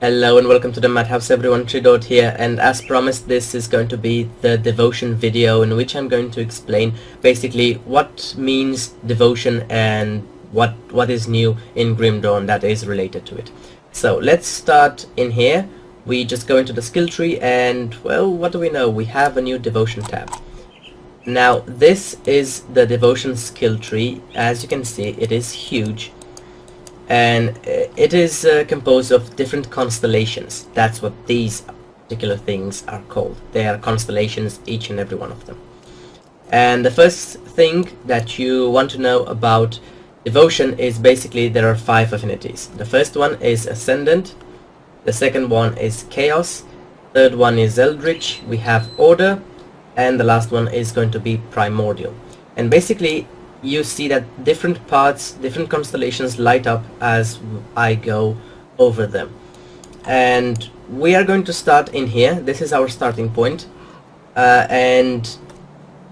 Hello and welcome to the Madhouse everyone, TYRANT'S here, and as promised this is going to be the devotion video in which I'm going to explain basically what means devotion and what is new in Grim Dawn that is related to it. So let's start in here. We just go into the skill tree and, well, what do we know? We have a new devotion tab. Now this is the devotion skill tree. As you can see, it is huge. And it is composed of different constellations. That's what these particular things are called. They are constellations, each and every one of them. And the first thing that you want to know about devotion is basically there are 5 affinities. The first one is Ascendant, the second one is Chaos, third one is Eldritch, we have Order, and the last one is going to be Primordial. And basically you see that different parts, different constellations light up as I go over them. And we are going to start in here. This is our starting point. And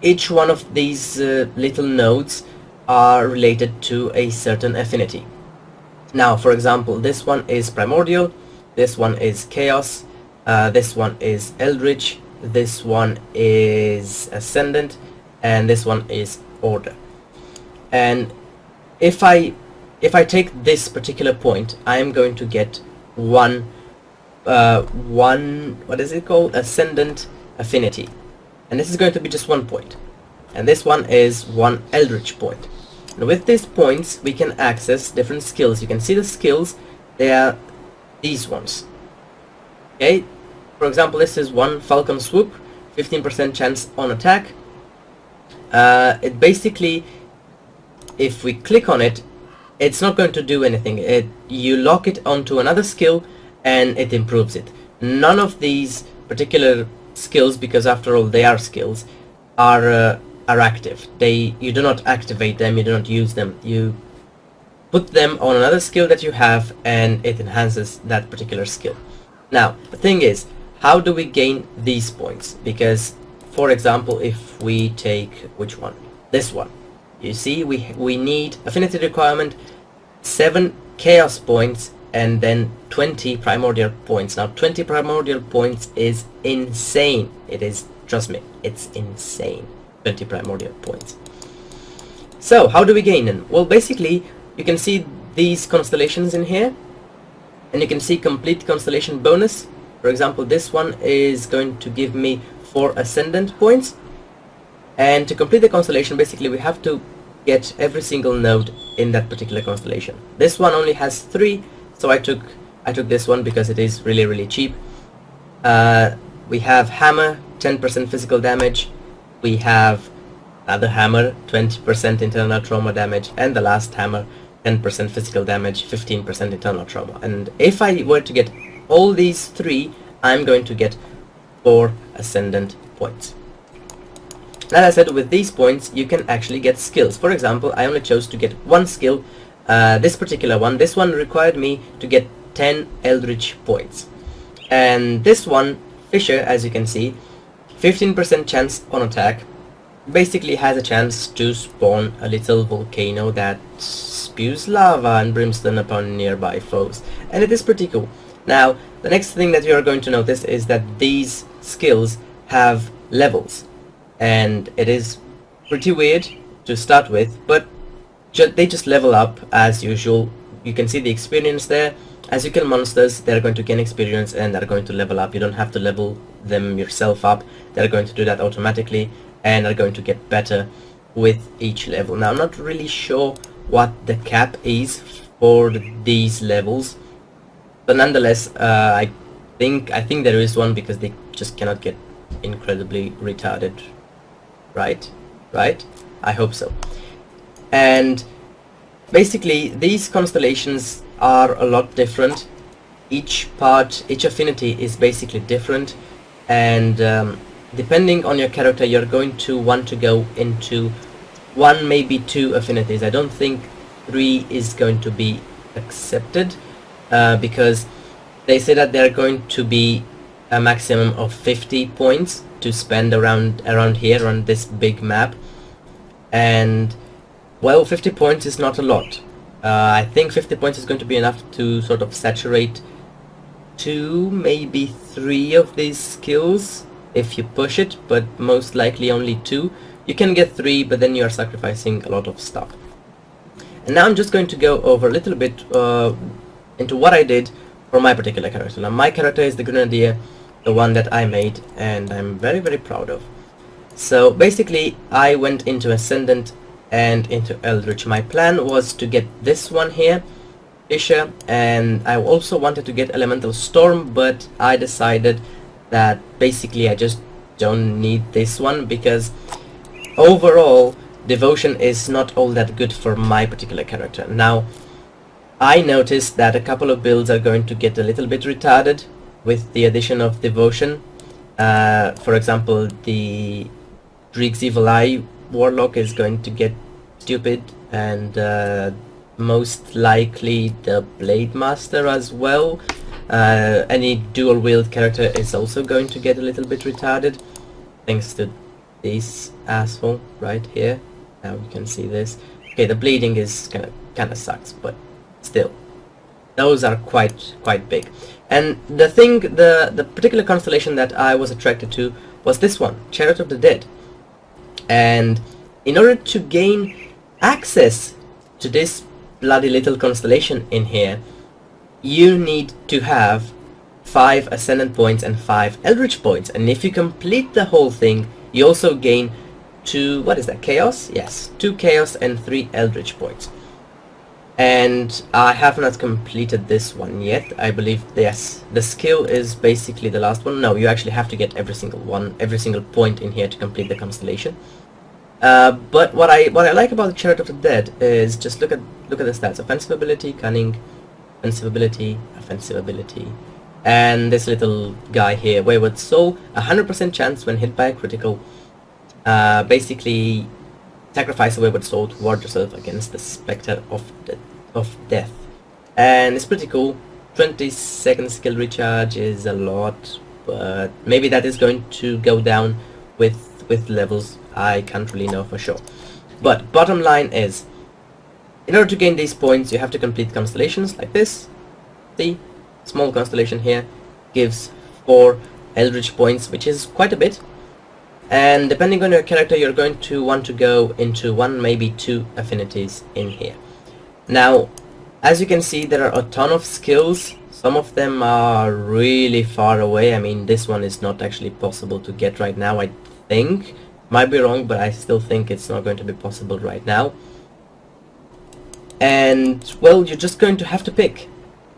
each one of these little nodes are related to a certain affinity. Now, for example, this one is Primordial, this one is Chaos, this one is Eldritch, this one is Ascendant, and this one is Order. And if I take this particular point, I am going to get one what is it called, Ascendant affinity, and this is going to be just 1 point, and this one is 1 Eldritch point. And with these points we can access different skills. You can see the skills, they are these ones. Okay, for example, this is 1 Falcon Swoop, 15% chance on attack. It basically, if we click on it, it's not going to do anything. You lock it onto another skill and it improves it. None of these particular skills, because after all they are skills, are active. You do not activate them, you do not use them. You put them on another skill that you have and it enhances that particular skill. Now the thing is, how do we gain these points? Because, for example, if we take, which one? This one. You see, we need affinity requirement 7 chaos points and then 20 primordial points. Now 20 primordial points is insane. It is, trust me, it's insane. 20 primordial points. So how do we gain them? Well, basically you can see these constellations in here, and you can see complete constellation bonus. For example, this one is going to give me 4 ascendant points. And to complete the constellation, basically we have to get every single node in that particular constellation. This one only has 3, so I took this one because it is really cheap. We have hammer, 10% physical damage. We have another hammer, 20% internal trauma damage, and the last hammer, 10% physical damage, 15% internal trauma. And if I were to get all these 3, I'm going to get 4 ascendant points. As I said, with these points you can actually get skills. For example, I only chose to get 1 skill, this particular one. This one required me to get 10 Eldritch points. And this one, Fisher, as you can see, 15% chance on attack, basically has a chance to spawn a little volcano that spews lava and brimstone upon nearby foes. And it is pretty cool. Now, the next thing that you are going to notice is that these skills have levels. And it is pretty weird to start with, but they just level up as usual. You can see the experience there. As you kill monsters, they're going to gain experience and they're going to level up. You don't have to level them yourself up. They're going to do that automatically and are going to get better with each level. Now, I'm not really sure what the cap is for these levels, but nonetheless, I think there is one, because they just cannot get incredibly retarded. Right? I hope so. And basically these constellations are a lot different. Each affinity is basically different, and depending on your character you're going to want to go into 1, maybe 2 affinities. I don't think 3 is going to be accepted, because they say that they're going to be a maximum of 50 points to spend around here on this big map. And well, 50 points is not a lot. I think 50 points is going to be enough to sort of saturate 2, maybe 3 of these skills if you push it, but most likely only 2. You can get 3, but then you are sacrificing a lot of stuff. And now I'm just going to go over a little bit into what I did for my particular character. Now my character is the Grenadier, the one that I made, and I'm very, very proud of. So basically I went into Ascendant and into Eldritch. My plan was to get this one here, Fisher, and I also wanted to get Elemental Storm, but I decided that basically I just don't need this one, because overall Devotion is not all that good for my particular character. Now I noticed that a couple of builds are going to get a little bit retarded with the addition of Devotion. For example, the Dreek's Evil Eye Warlock is going to get stupid, and most likely the Blade Master as well. Any dual wield character is also going to get a little bit retarded, thanks to this asshole right here. Now you can see this. Okay, the bleeding is kind of sucks, but still, those are quite big. And the particular constellation that I was attracted to was this one, Chariot of the Dead. And in order to gain access to this bloody little constellation in here, you need to have 5 Ascendant points and 5 Eldritch points. And if you complete the whole thing, you also gain 2, what is that, Chaos? Yes, 2 Chaos and 3 Eldritch points. And I have not completed this one yet. I believe, yes, the skill is basically the last one. No, you actually have to get every single point in here to complete the constellation. But what I like about the Chariot of the Dead is just look at the stats: offensive ability, cunning, offensive ability, and this little guy here, Wayward Soul, 100% chance when hit by a critical. Basically, sacrifice a Wayward Soul to ward yourself against the Spectre of Death, and it's pretty cool. 20-second skill recharge is a lot, but maybe that is going to go down with levels. I can't really know for sure. But bottom line is, in order to gain these points, you have to complete constellations like this. The small constellation here gives 4 Eldritch points, which is quite a bit. And depending on your character, you're going to want to go into 1, maybe 2 affinities in here. Now, as you can see, there are a ton of skills. Some of them are really far away. I mean, this one is not actually possible to get right now, I think. Might be wrong, but I still think it's not going to be possible right now. And, well, you're just going to have to pick.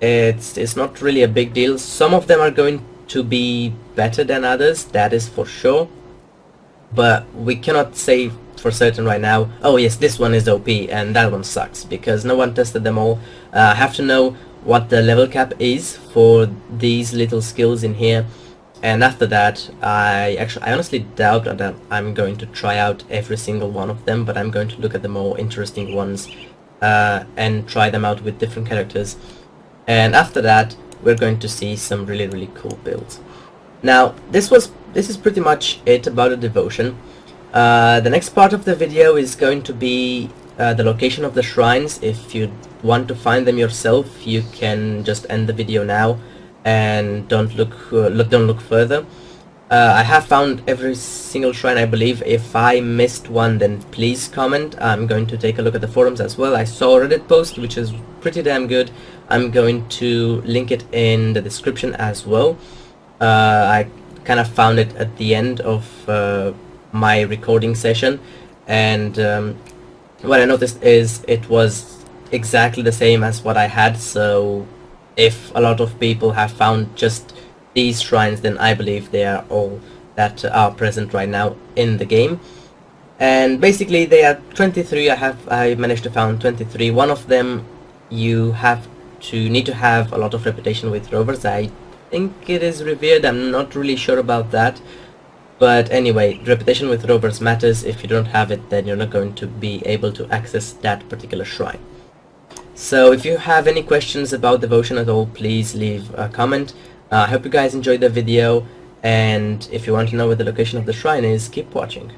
It's not really a big deal. Some of them are going to be better than others, that is for sure. But we cannot say for certain right now, oh yes, this one is OP and that one sucks, because no one tested them all. I have to know what the level cap is for these little skills in here. And after that, I honestly doubt that I'm going to try out every single one of them, but I'm going to look at the more interesting ones and try them out with different characters. And after that, we're going to see some really cool builds. Now, this is pretty much it about the Devotion. The next part of the video is going to be the location of the shrines. If you want to find them yourself, you can just end the video now and don't look further. I have found every single shrine, I believe. If I missed one, then please comment. I'm going to take a look at the forums as well. I saw a Reddit post which is pretty damn good. I'm going to link it in the description as well. I kind of found it at the end of my recording session, and what I noticed is it was exactly the same as what I had. So if a lot of people have found just these shrines, then I believe they are all that are present right now in the game. And basically they are 23. I managed to found 23. One of them you need to have a lot of reputation with rovers. I think it is revered, I'm not really sure about that. But anyway, reputation with rovers matters. If you don't have it, then you're not going to be able to access that particular shrine. So if you have any questions about Devotion at all, please leave a comment. I hope you guys enjoyed the video, and if you want to know where the location of the shrine is, keep watching.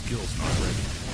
skill's not ready.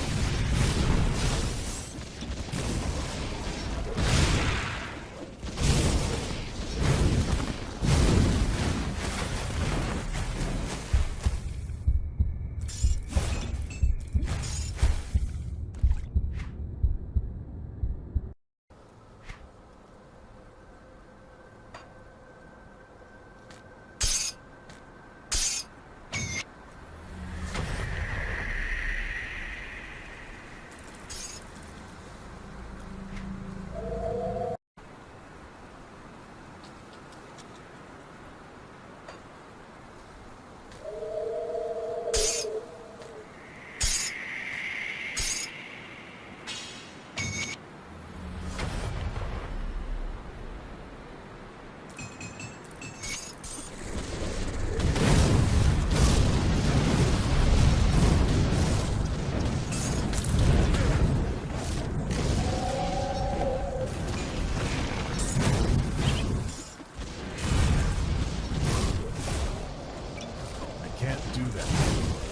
I can't do that.